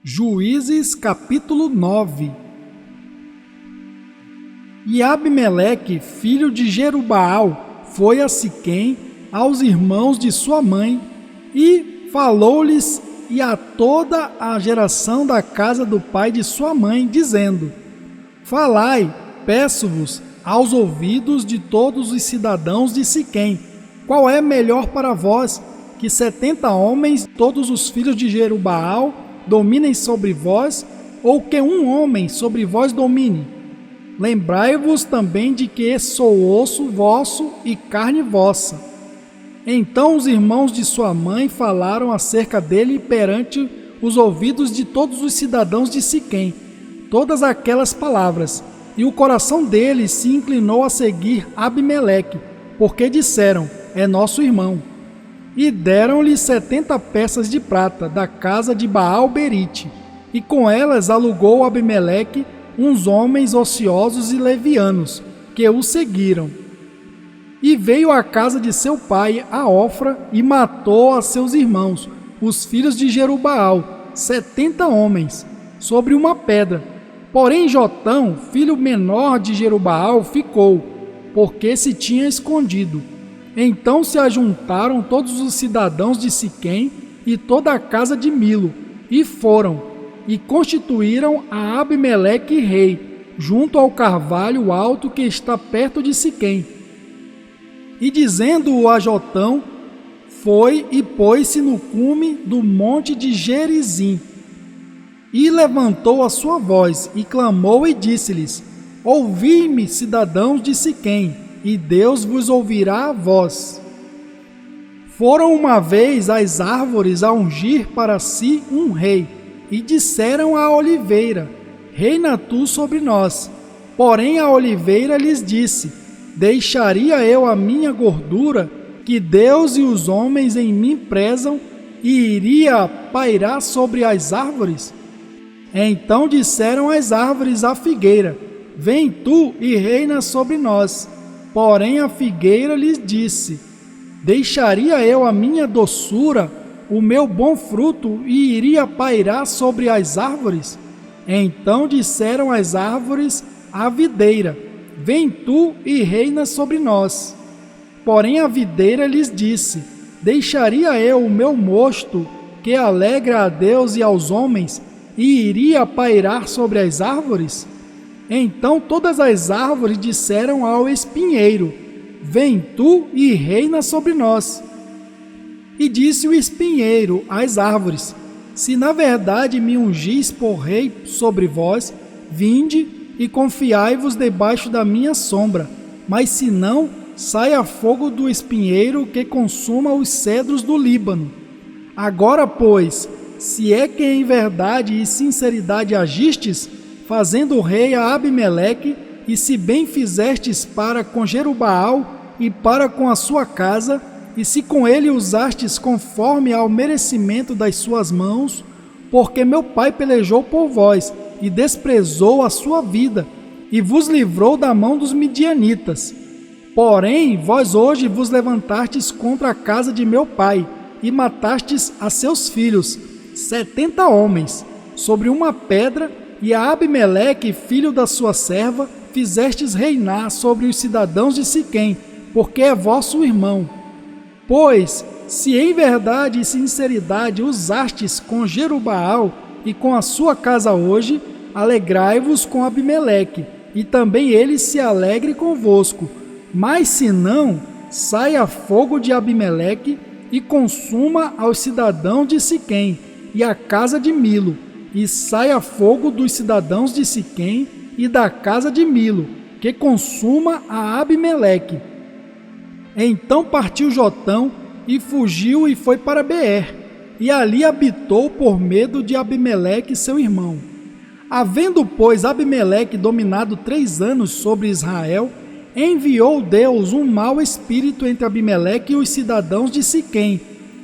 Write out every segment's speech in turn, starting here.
Juízes capítulo 9. E Abimeleque, filho de Jerubaal, foi a Siquém, aos irmãos de sua mãe, e falou-lhes e a toda a geração da casa do pai de sua mãe, dizendo: Falai, peço-vos, aos ouvidos de todos os cidadãos de Siquém, qual é melhor para vós, que 70 homens, todos os filhos de Jerubaal, dominem sobre vós, ou que um homem sobre vós domine? Lembrai-vos também de que sou osso vosso e carne vossa. Então os irmãos de sua mãe falaram acerca dele perante os ouvidos de todos os cidadãos de Siquém, todas aquelas palavras, e o coração deles se inclinou a seguir Abimeleque, porque disseram: é nosso irmão. E deram-lhe 70 peças de prata da casa de Baal-Berite, e com elas alugou Abimeleque uns homens ociosos e levianos, que o seguiram. E veio à casa de seu pai, a Ofra, e matou a seus irmãos, os filhos de Jerubaal, 70 homens, sobre uma pedra. Porém Jotão, filho menor de Jerubaal, ficou, porque se tinha escondido. Então se ajuntaram todos os cidadãos de Siquém e toda a casa de Milo, e foram, e constituíram a Abimeleque rei, junto ao carvalho alto que está perto de Siquém. E dizendo-o a Jotão, foi e pôs-se no cume do monte de Gerizim. E levantou a sua voz, e clamou e disse-lhes: Ouvi-me, cidadãos de Siquém, e Deus vos ouvirá a vós. Foram uma vez as árvores a ungir para si um rei, e disseram à oliveira: Reina tu sobre nós. Porém a oliveira lhes disse: Deixaria eu a minha gordura, que Deus e os homens em mim prezam, e iria pairar sobre as árvores? Então disseram as árvores à figueira: Vem tu e reina sobre nós. Porém a figueira lhes disse: Deixaria eu a minha doçura, o meu bom fruto, e iria pairar sobre as árvores? Então disseram as árvores à videira: Vem tu e reina sobre nós. Porém a videira lhes disse: Deixaria eu o meu mosto, que alegra a Deus e aos homens, e iria pairar sobre as árvores? Então todas as árvores disseram ao espinheiro: Vem tu e reina sobre nós. E disse o espinheiro às árvores: Se na verdade me ungis por rei sobre vós, vinde e confiai-vos debaixo da minha sombra. Mas se não, saia fogo do espinheiro que consuma os cedros do Líbano. Agora, pois, se é que em verdade e sinceridade agistes, fazendo o rei a Abimeleque, e se bem fizestes para com Jerubaal e para com a sua casa, e se com ele usastes conforme ao merecimento das suas mãos, porque meu pai pelejou por vós, e desprezou a sua vida, e vos livrou da mão dos midianitas. Porém, vós hoje vos levantastes contra a casa de meu pai, e matastes a seus filhos, 70 homens, sobre uma pedra, e a Abimeleque, filho da sua serva, fizestes reinar sobre os cidadãos de Siquém, porque é vosso irmão. Pois, se em verdade e sinceridade usastes com Jerubaal e com a sua casa hoje, alegrai-vos com Abimeleque, e também ele se alegre convosco. Mas se não, saia fogo de Abimeleque e consuma aos cidadãos de Siquém e a casa de Milo, e saia fogo dos cidadãos de Siquém e da casa de Milo, que consuma a Abimeleque. Então partiu Jotão e fugiu e foi para Beer, e ali habitou por medo de Abimeleque seu irmão. Havendo, pois, Abimeleque dominado 3 anos sobre Israel, enviou Deus um mau espírito entre Abimeleque e os cidadãos de Siquém,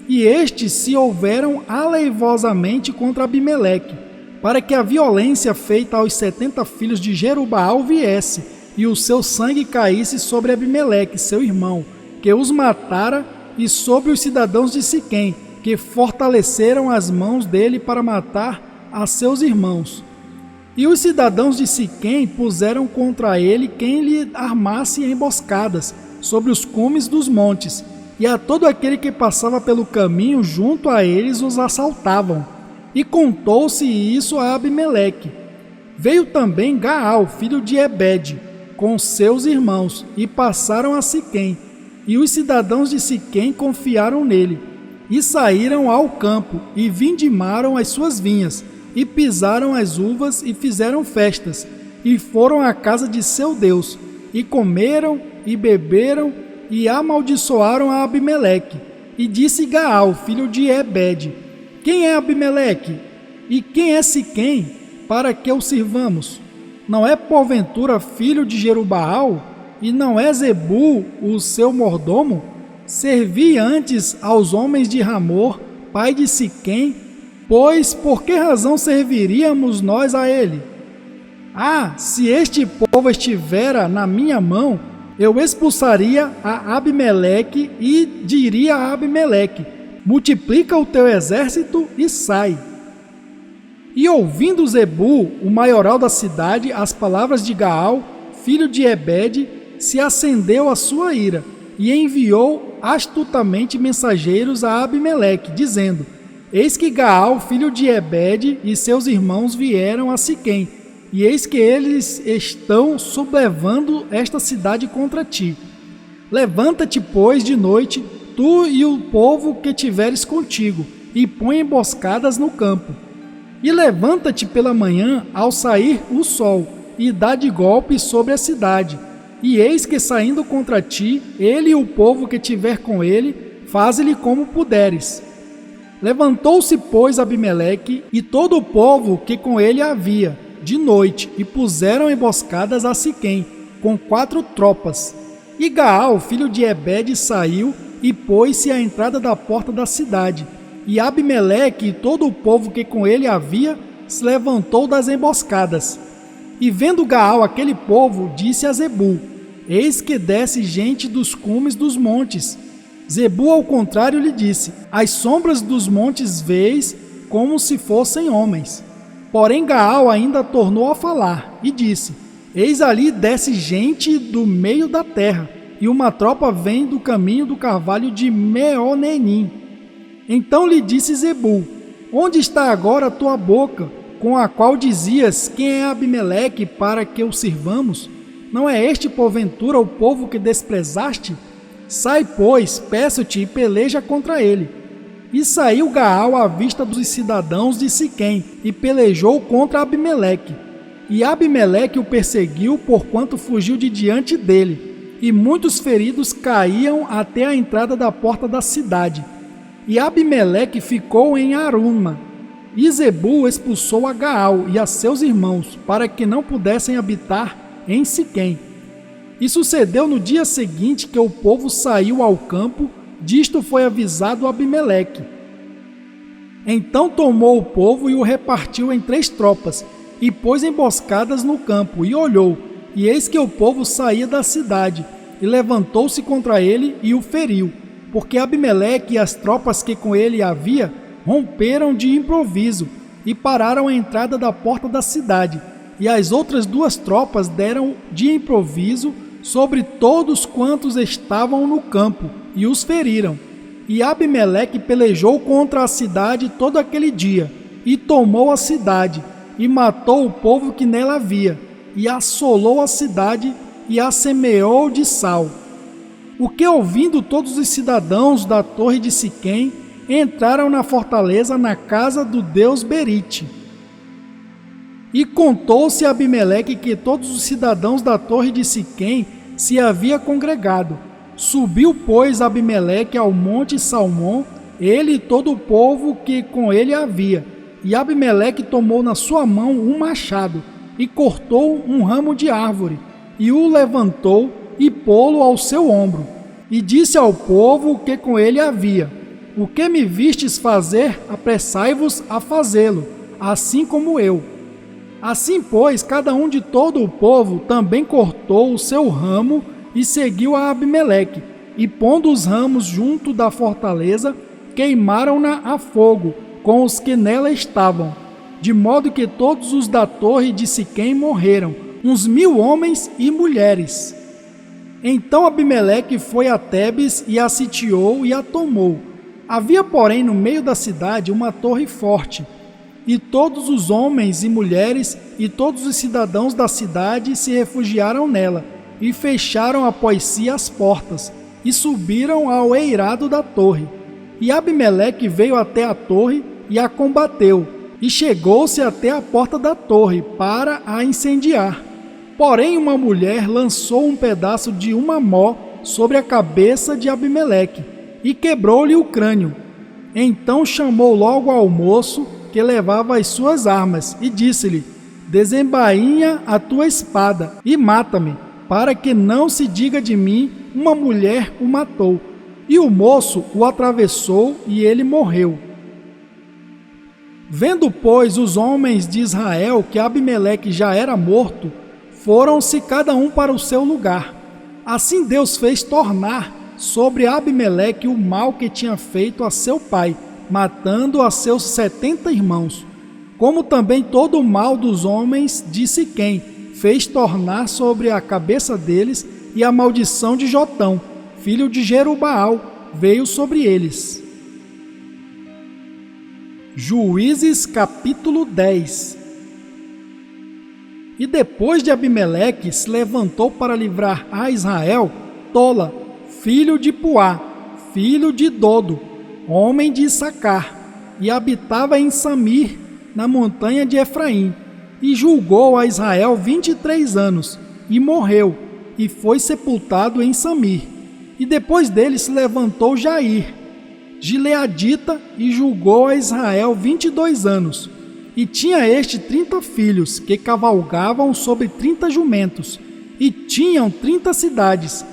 e estes se houveram aleivosamente contra Abimeleque, para que a violência feita aos 70 filhos de Jerubaal viesse, e o seu sangue caísse sobre Abimeleque, seu irmão, que os matara, e sobre os cidadãos de Siquém, que fortaleceram as mãos dele para matar a seus irmãos. E os cidadãos de Siquém puseram contra ele quem lhe armasse emboscadas sobre os cumes dos montes, e a todo aquele que passava pelo caminho junto a eles os assaltavam. E contou-se isso a Abimeleque. Veio também Gaal, filho de Ebede, com seus irmãos, e passaram a Siquém. E os cidadãos de Siquém confiaram nele, e saíram ao campo, e vindimaram as suas vinhas, e pisaram as uvas, e fizeram festas, e foram à casa de seu Deus, e comeram, e beberam, e amaldiçoaram a Abimeleque. E disse Gaal, filho de Ebede: quem é Abimeleque? E quem é Siquém, para que o sirvamos? Não é porventura filho de Jerubaal? E não é Zebul o seu mordomo? Servi antes aos homens de Ramor, pai de Siquém, pois por que razão serviríamos nós a ele? Ah, se este povo estivera na minha mão, eu expulsaria a Abimeleque e diria a Abimeleque: multiplica o teu exército e sai. E ouvindo Zebul, o maioral da cidade, as palavras de Gaal, filho de Ebede, se acendeu a sua ira, e enviou astutamente mensageiros a Abimeleque, dizendo: eis que Gaal, filho de Ebede, e seus irmãos vieram a Siquém, e eis que eles estão sublevando esta cidade contra ti. Levanta-te, pois, de noite, tu e o povo que tiveres contigo, e põe emboscadas no campo. E levanta-te pela manhã, ao sair o sol, e dá de golpe sobre a cidade. E eis que, saindo contra ti, ele e o povo que tiver com ele, faze-lhe como puderes. Levantou-se, pois, Abimeleque e todo o povo que com ele havia, de noite, e puseram emboscadas a Siquém, com 4 tropas. E Gaal, filho de Ebede, saiu e pôs-se à entrada da porta da cidade. E Abimeleque e todo o povo que com ele havia se levantou das emboscadas. E vendo Gaal aquele povo, disse a Zebul: eis que desce gente dos cumes dos montes. Zebul, ao contrário, lhe disse: as sombras dos montes vês como se fossem homens. Porém Gaal ainda tornou a falar, e disse: eis ali desce gente do meio da terra, e uma tropa vem do caminho do carvalho de Meonenim. Então lhe disse Zebul: onde está agora a tua boca, com a qual dizias: quem é Abimeleque, para que o sirvamos? Não é este, porventura, o povo que desprezaste? Sai, pois, peço-te, e peleja contra ele. E saiu Gaal à vista dos cidadãos de Siquém, e pelejou contra Abimeleque. E Abimeleque o perseguiu, porquanto fugiu de diante dele. E muitos feridos caíam até a entrada da porta da cidade. E Abimeleque ficou em Aruma. E Zebul expulsou a Gaal e a seus irmãos, para que não pudessem habitar em Siquém. E sucedeu no dia seguinte que o povo saiu ao campo, disto foi avisado Abimeleque. Então tomou o povo e o repartiu em 3 tropas, e pôs emboscadas no campo, e olhou, e eis que o povo saía da cidade, e levantou-se contra ele e o feriu, porque Abimeleque e as tropas que com ele havia romperam de improviso, e pararam a entrada da porta da cidade, e as outras 2 tropas deram de improviso sobre todos quantos estavam no campo, e os feriram. E Abimeleque pelejou contra a cidade todo aquele dia, e tomou a cidade, e matou o povo que nela havia, e assolou a cidade, e a semeou de sal. O que, ouvindo todos os cidadãos da torre de Siquém, entraram na fortaleza na casa do deus Berite. E contou-se a Abimeleque que todos os cidadãos da torre de Siquém se havia congregado. Subiu, pois, Abimeleque ao monte Salmão, ele e todo o povo que com ele havia. E Abimeleque tomou na sua mão um machado, e cortou um ramo de árvore, e o levantou, e pô-lo ao seu ombro. E disse ao povo que com ele havia: o que me vistes fazer, apressai-vos a fazê-lo, assim como eu. Assim, pois, cada um de todo o povo também cortou o seu ramo e seguiu a Abimeleque, e pondo os ramos junto da fortaleza, queimaram-na a fogo com os que nela estavam. de modo que todos os da torre de Siquém morreram, uns 1000 homens e mulheres. Então Abimeleque foi a Tebes e a sitiou e a tomou. Havia, porém, no meio da cidade uma torre forte, e todos os homens e mulheres e todos os cidadãos da cidade se refugiaram nela, e fecharam após si as portas, e subiram ao eirado da torre. E Abimeleque veio até a torre e a combateu, e chegou-se até a porta da torre para a incendiar. Porém, uma mulher lançou um pedaço de uma mó sobre a cabeça de Abimeleque e quebrou-lhe o crânio. Então chamou logo ao moço que levava as suas armas e disse-lhe: desembainha a tua espada e mata-me, para que não se diga de mim, uma mulher o matou. E o moço o atravessou e ele morreu. Vendo, pois, os homens de Israel que Abimeleque já era morto, foram-se cada um para o seu lugar. Assim Deus fez tornar sobre Abimeleque o mal que tinha feito a seu pai, matando a seus 70 irmãos, como também todo o mal dos homens de Siquém fez tornar sobre a cabeça deles, e a maldição de Jotão, filho de Jerubaal, veio sobre eles. Juízes capítulo 10. E depois de Abimeleque se levantou para livrar a Israel Tola, filho de Puá, filho de Dodo, homem de Issacar, e habitava em Samir, na montanha de Efraim, e julgou a Israel 23 anos, e morreu, e foi sepultado em Samir. E depois dele se levantou Jair, gileadita, e julgou a Israel 22 anos. E tinha este 30 filhos, que cavalgavam sobre 30 jumentos, e tinham 30 cidades,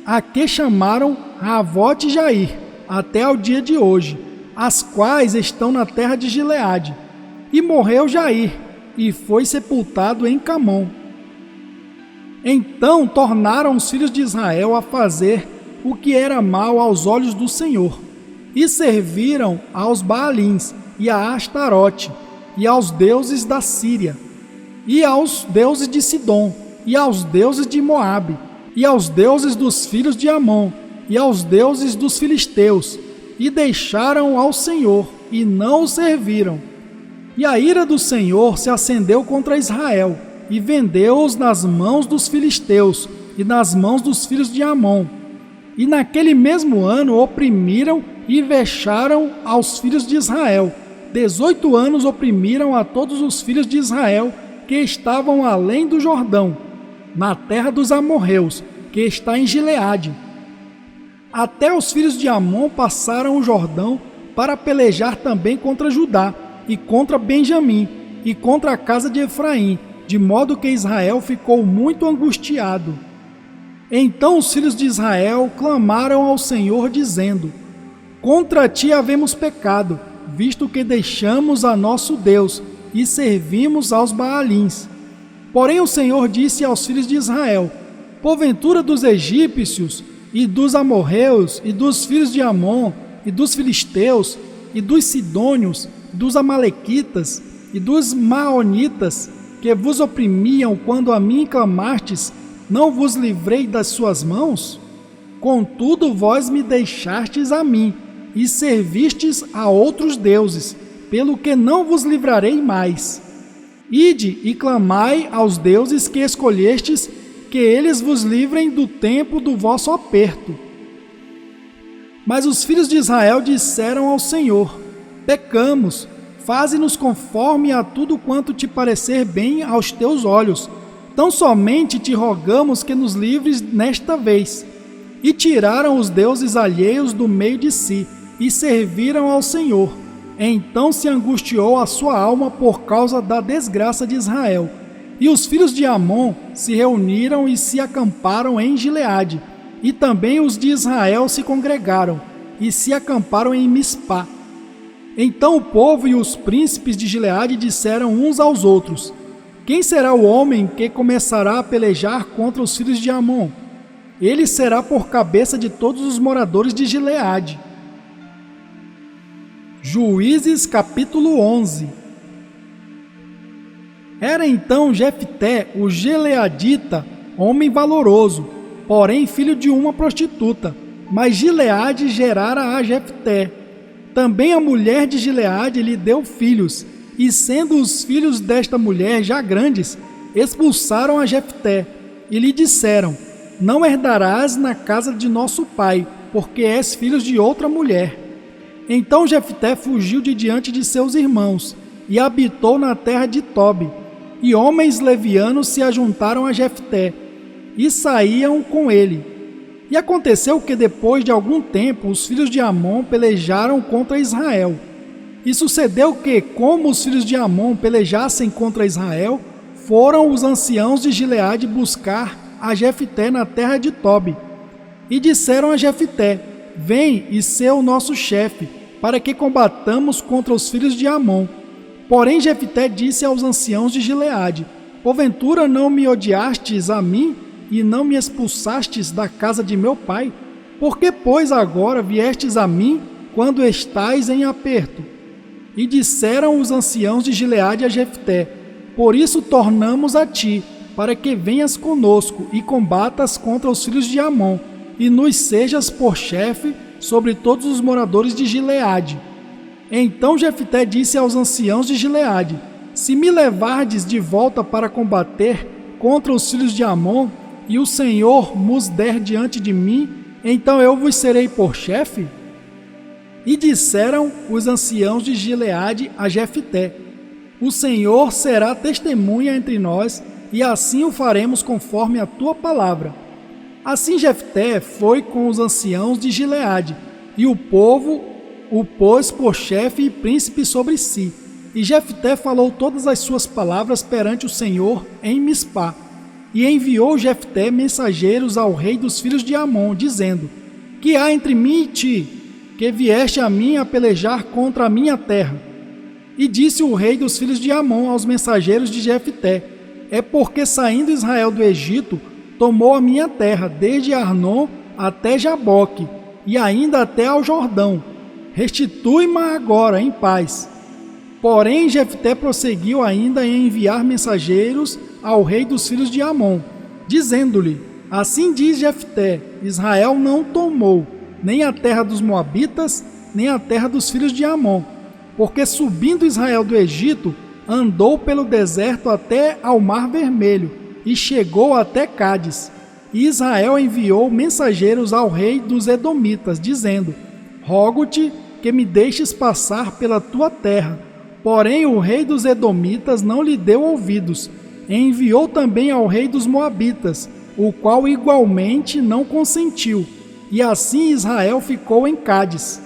a que chamaram Ravote Jair, até ao dia de hoje, as quais estão na terra de Gileade. E morreu Jair, e foi sepultado em Camom. Então tornaram os filhos de Israel a fazer o que era mal aos olhos do Senhor, e serviram aos Baalins, e a Astarote, e aos deuses da Síria, e aos deuses de Sidom, e aos deuses de Moabe, e aos deuses dos filhos de Amon, e aos deuses dos filisteus, e deixaram ao Senhor, e não o serviram. E a ira do Senhor se acendeu contra Israel, e vendeu-os nas mãos dos filisteus, e nas mãos dos filhos de Amon. E naquele mesmo ano oprimiram e vexaram aos filhos de Israel. 18 anos oprimiram a todos os filhos de Israel que estavam além do Jordão, na terra dos amorreus, que está em Gileade. Até os filhos de Amon passaram o Jordão para pelejar também contra Judá, e contra Benjamim, e contra a casa de Efraim, de modo que Israel ficou muito angustiado. Então os filhos de Israel clamaram ao Senhor, dizendo: contra ti havemos pecado, visto que deixamos a nosso Deus e servimos aos Baalins. Porém o Senhor disse aos filhos de Israel: porventura dos egípcios, e dos amorreus, e dos filhos de Amon, e dos filisteus, e dos sidônios, dos amalequitas, e dos maonitas, que vos oprimiam quando a mim clamastes, não vos livrei das suas mãos? Contudo vós me deixastes a mim, e servistes a outros deuses, pelo que não vos livrarei mais. Ide e clamai aos deuses que escolhestes, que eles vos livrem do tempo do vosso aperto. Mas os filhos de Israel disseram ao Senhor: pecamos, faze-nos conforme a tudo quanto te parecer bem aos teus olhos. Tão somente te rogamos que nos livres nesta vez. E tiraram os deuses alheios do meio de si, e serviram ao Senhor. Então se angustiou a sua alma por causa da desgraça de Israel. E os filhos de Amon se reuniram e se acamparam em Gileade. E também os de Israel se congregaram, e se acamparam em Mispá. Então o povo e os príncipes de Gileade disseram uns aos outros: quem será o homem que começará a pelejar contra os filhos de Amon? Ele será por cabeça de todos os moradores de Gileade. Juízes capítulo 11. Era então Jefté, o gileadita, homem valoroso, porém filho de uma prostituta. Mas Gileade gerara a Jefté. Também a mulher de Gileade lhe deu filhos, e sendo os filhos desta mulher já grandes, expulsaram a Jefté, e lhe disseram: não herdarás na casa de nosso pai, porque és filho de outra mulher. Então Jefté fugiu de diante de seus irmãos, e habitou na terra de Tobi. E homens levianos se ajuntaram a Jefté, e saíam com ele. E aconteceu que depois de algum tempo os filhos de Amon pelejaram contra Israel. E sucedeu que, como os filhos de Amon pelejassem contra Israel, foram os anciãos de Gileade buscar a Jefté na terra de Tobi. E disseram a Jefté: vem e sê o nosso chefe, para que combatamos contra os filhos de Amon. Porém Jefté disse aos anciãos de Gileade: porventura não me odiastes a mim e não me expulsastes da casa de meu pai? Por que, pois, agora viestes a mim quando estais em aperto? E disseram os anciãos de Gileade a Jefté: por isso tornamos a ti, para que venhas conosco e combatas contra os filhos de Amon, e nos sejas por chefe sobre todos os moradores de Gileade. Então Jefté disse aos anciãos de Gileade: se me levardes de volta para combater contra os filhos de Amon, e o Senhor vos der diante de mim, então eu vos serei por chefe? E disseram os anciãos de Gileade a Jefté: o Senhor será testemunha entre nós, e assim o faremos conforme a tua palavra. Assim Jefté foi com os anciãos de Gileade, e o povo o pôs por chefe e príncipe sobre si. E Jefté falou todas as suas palavras perante o Senhor em Mispá. E enviou Jefté mensageiros ao rei dos filhos de Amon, dizendo: que há entre mim e ti, que vieste a mim a pelejar contra a minha terra? E disse o rei dos filhos de Amon aos mensageiros de Jefté: é porque saindo Israel do Egito, tomou a minha terra, desde Arnon até Jaboque, e ainda até ao Jordão. Restitui-me agora em paz. Porém Jefté prosseguiu ainda em enviar mensageiros ao rei dos filhos de Amon, dizendo-lhe: assim diz Jefté: Israel não tomou nem a terra dos Moabitas, nem a terra dos filhos de Amon, porque subindo Israel do Egito, andou pelo deserto até ao Mar Vermelho, e chegou até Cádiz. E Israel enviou mensageiros ao rei dos Edomitas, dizendo: rogo-te que me deixes passar pela tua terra. Porém o rei dos Edomitas não lhe deu ouvidos. E enviou também ao rei dos Moabitas, o qual igualmente não consentiu. E assim Israel ficou em Cádiz.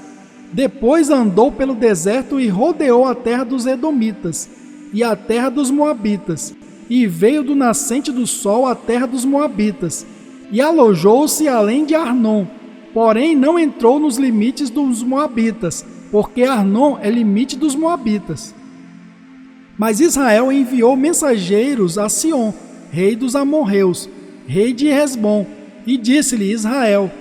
Depois andou pelo deserto e rodeou a terra dos Edomitas e a terra dos Moabitas, e veio do nascente do sol à terra dos Moabitas, e alojou-se além de Arnon. Porém não entrou nos limites dos Moabitas, porque Arnon é limite dos Moabitas. Mas Israel enviou mensageiros a Sion, rei dos amorreus, rei de Hesbom, e disse-lhe: Israel,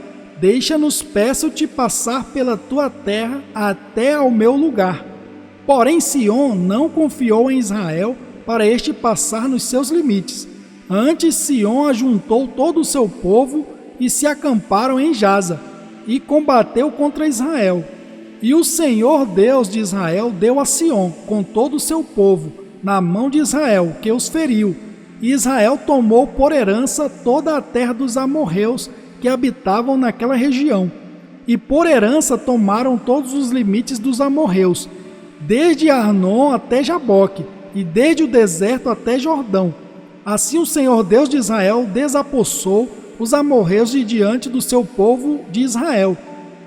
deixa-nos, peço-te, passar pela tua terra até ao meu lugar. Porém Sion não confiou em Israel para este passar nos seus limites. Antes Sion ajuntou todo o seu povo e se acamparam em Jaza, e combateu contra Israel. E o Senhor Deus de Israel deu a Sion, com todo o seu povo, na mão de Israel, que os feriu. E Israel tomou por herança toda a terra dos amorreus que habitavam naquela região. E por herança tomaram todos os limites dos amorreus, desde Arnon até Jaboque, e desde o deserto até Jordão. Assim o Senhor Deus de Israel desapossou os amorreus de diante do seu povo de Israel.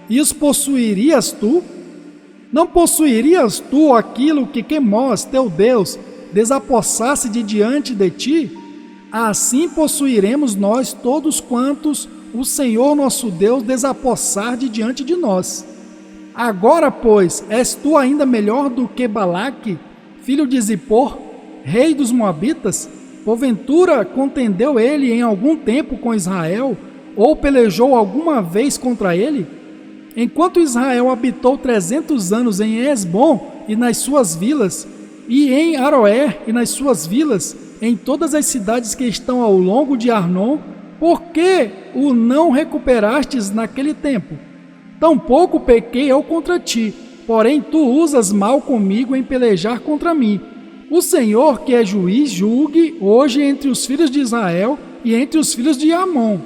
E os possuirias tu? Não possuirias tu aquilo que Quemós, teu Deus, desapossasse de diante de ti? Assim possuiremos nós todos quantos o Senhor nosso Deus desapossar de diante de nós. Agora, pois, és tu ainda melhor do que Balaque, filho de Zippor, rei dos Moabitas? Porventura contendeu ele em algum tempo com Israel, ou pelejou alguma vez contra ele? Enquanto Israel habitou 300 anos em Hesbom e nas suas vilas, e em Aroer e nas suas vilas, em todas as cidades que estão ao longo de Arnon, por que o não recuperastes naquele tempo? Tampouco pequei eu contra ti, porém tu usas mal comigo em pelejar contra mim. O Senhor, que é juiz, julgue hoje entre os filhos de Israel e entre os filhos de Amon.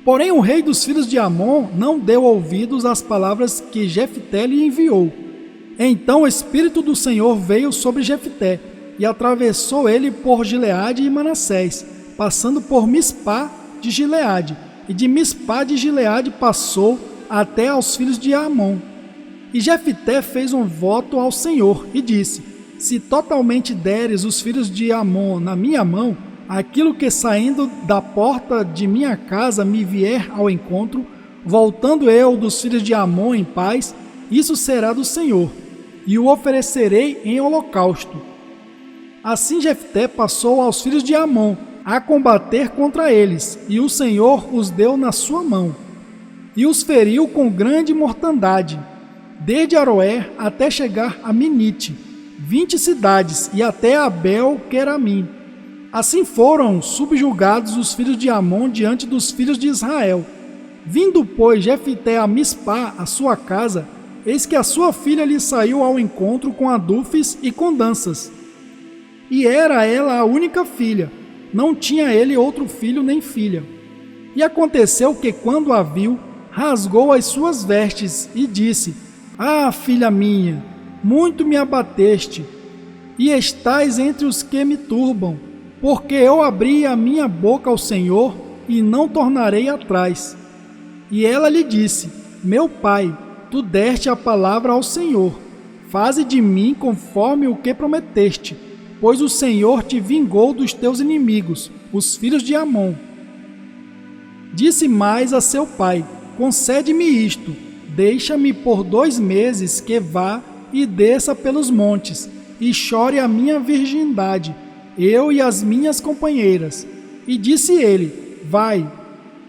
Porém o rei dos filhos de Amon não deu ouvidos às palavras que Jefté lhe enviou. Então o Espírito do Senhor veio sobre Jefté, e atravessou ele por Gileade e Manassés, passando por Mispá de Gileade, e de Mispá de Gileade passou até aos filhos de Amon. E Jefté fez um voto ao Senhor e disse: se totalmente deres os filhos de Amon na minha mão, aquilo que saindo da porta de minha casa me vier ao encontro, voltando eu dos filhos de Amon em paz, isso será do Senhor, e o oferecerei em holocausto. Assim Jefté passou aos filhos de Amon a combater contra eles, e o Senhor os deu na sua mão, e os feriu com grande mortandade, desde Aroer até chegar a Minite, 20 cidades, e até Abel-Queramim. Assim foram subjugados os filhos de Amon diante dos filhos de Israel. Vindo, pois, Jefté a Mispá, a sua casa, eis que a sua filha lhe saiu ao encontro com adufes e com danças. E era ela a única filha, não tinha ele outro filho nem filha. E aconteceu que, quando a viu, rasgou as suas vestes e disse: ah, filha minha, muito me abateste, e estás entre os que me turbam, porque eu abri a minha boca ao Senhor e não tornarei atrás. E ela lhe disse: meu pai, tu deste a palavra ao Senhor, faze de mim conforme o que prometeste, pois o Senhor te vingou dos teus inimigos, os filhos de Amon. Disse mais a seu pai: concede-me isto, deixa-me por 2 meses que vá e desça pelos montes, e chore a minha virgindade, eu e as minhas companheiras. E disse ele: vai.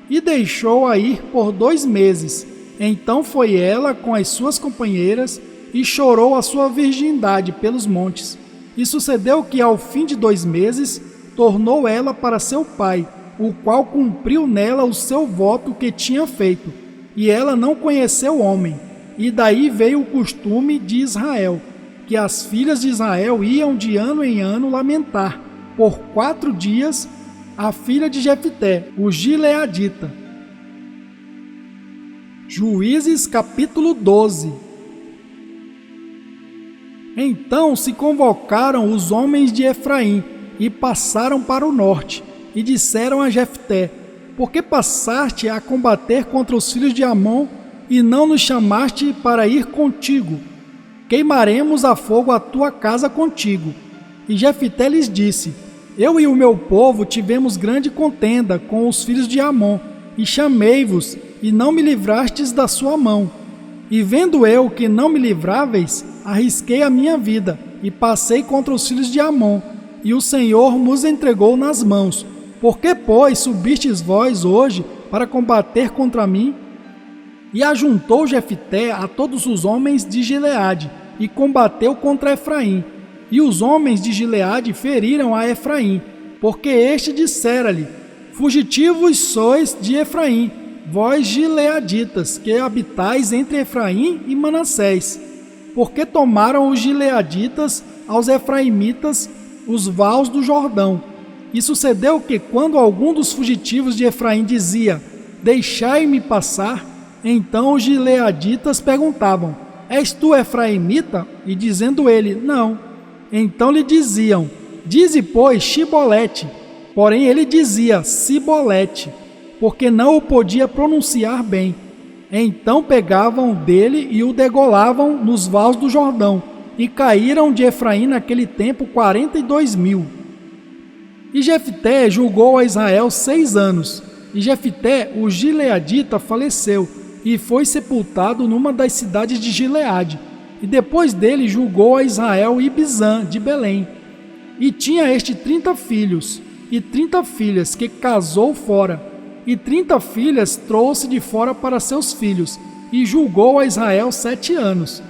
E deixou-a ir por 2 meses. Então foi ela com as suas companheiras e chorou a sua virgindade pelos montes. E sucedeu que, ao fim de 2 meses, tornou ela para seu pai, o qual cumpriu nela o seu voto que tinha feito. E ela não conheceu o homem. E daí veio o costume de Israel, que as filhas de Israel iam de ano em ano lamentar, por 4 dias, a filha de Jefté, o gileadita. Juízes capítulo 12. Então se convocaram os homens de Efraim e passaram para o norte, e disseram a Jefté: por que passaste a combater contra os filhos de Amon e não nos chamaste para ir contigo? Queimaremos a fogo a tua casa contigo. E Jefté lhes disse: eu e o meu povo tivemos grande contenda com os filhos de Amon, e chamei-vos, e não me livrastes da sua mão. E vendo eu que não me livráveis, arrisquei a minha vida, e passei contra os filhos de Amon, e o Senhor nos entregou nas mãos. Por que, pois, subistes vós hoje para combater contra mim? E ajuntou Jefté a todos os homens de Gileade, e combateu contra Efraim. E os homens de Gileade feriram a Efraim, porque este dissera-lhe: fugitivos sois de Efraim, vós gileaditas, que habitais entre Efraim e Manassés. Porque tomaram os gileaditas aos efraimitas os vales do Jordão. E sucedeu que, quando algum dos fugitivos de Efraim dizia: deixai-me passar, então os gileaditas perguntavam: és tu efraimita? E dizendo ele: não. Então lhe diziam: dize, pois, Shibolete. Porém ele dizia Sibolete, porque não o podia pronunciar bem. Então pegavam dele e o degolavam nos vales do Jordão, e caíram de Efraim naquele tempo 42.000. E Jefté julgou a Israel 6 anos, e Jefté, o gileadita, faleceu, e foi sepultado numa das cidades de Gileade. E depois dele julgou a Israel Ibzan, de Belém. E tinha este 30 filhos, e 30 filhas, que casou fora, e 30 filhas trouxe de fora para seus filhos, e julgou a Israel 7 anos.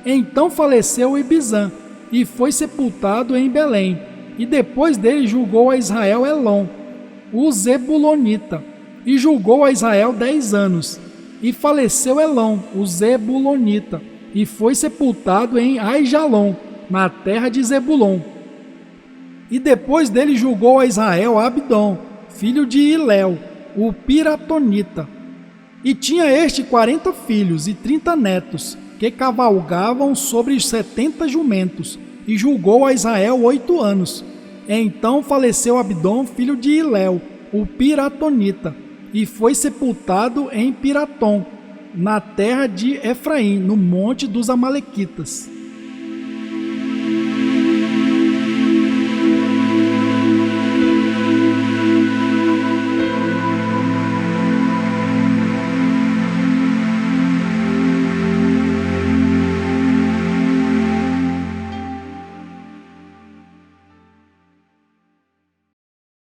Então faleceu Ibzan, e foi sepultado em Belém. E depois dele julgou a Israel Elon, o Zebulonita, e julgou a Israel 10 anos. E faleceu Elon, o Zebulonita, e foi sepultado em Aijalon, na terra de Zebulon. E depois dele julgou a Israel Abdom, filho de Iléu, o Piratonita. E tinha este 40 filhos e 30 netos, que cavalgavam sobre 70 jumentos, e julgou a Israel 8 anos. Então faleceu Abdom, filho de Iléu, o Piratonita, e foi sepultado em Piratom, na terra de Efraim, no monte dos Amalequitas.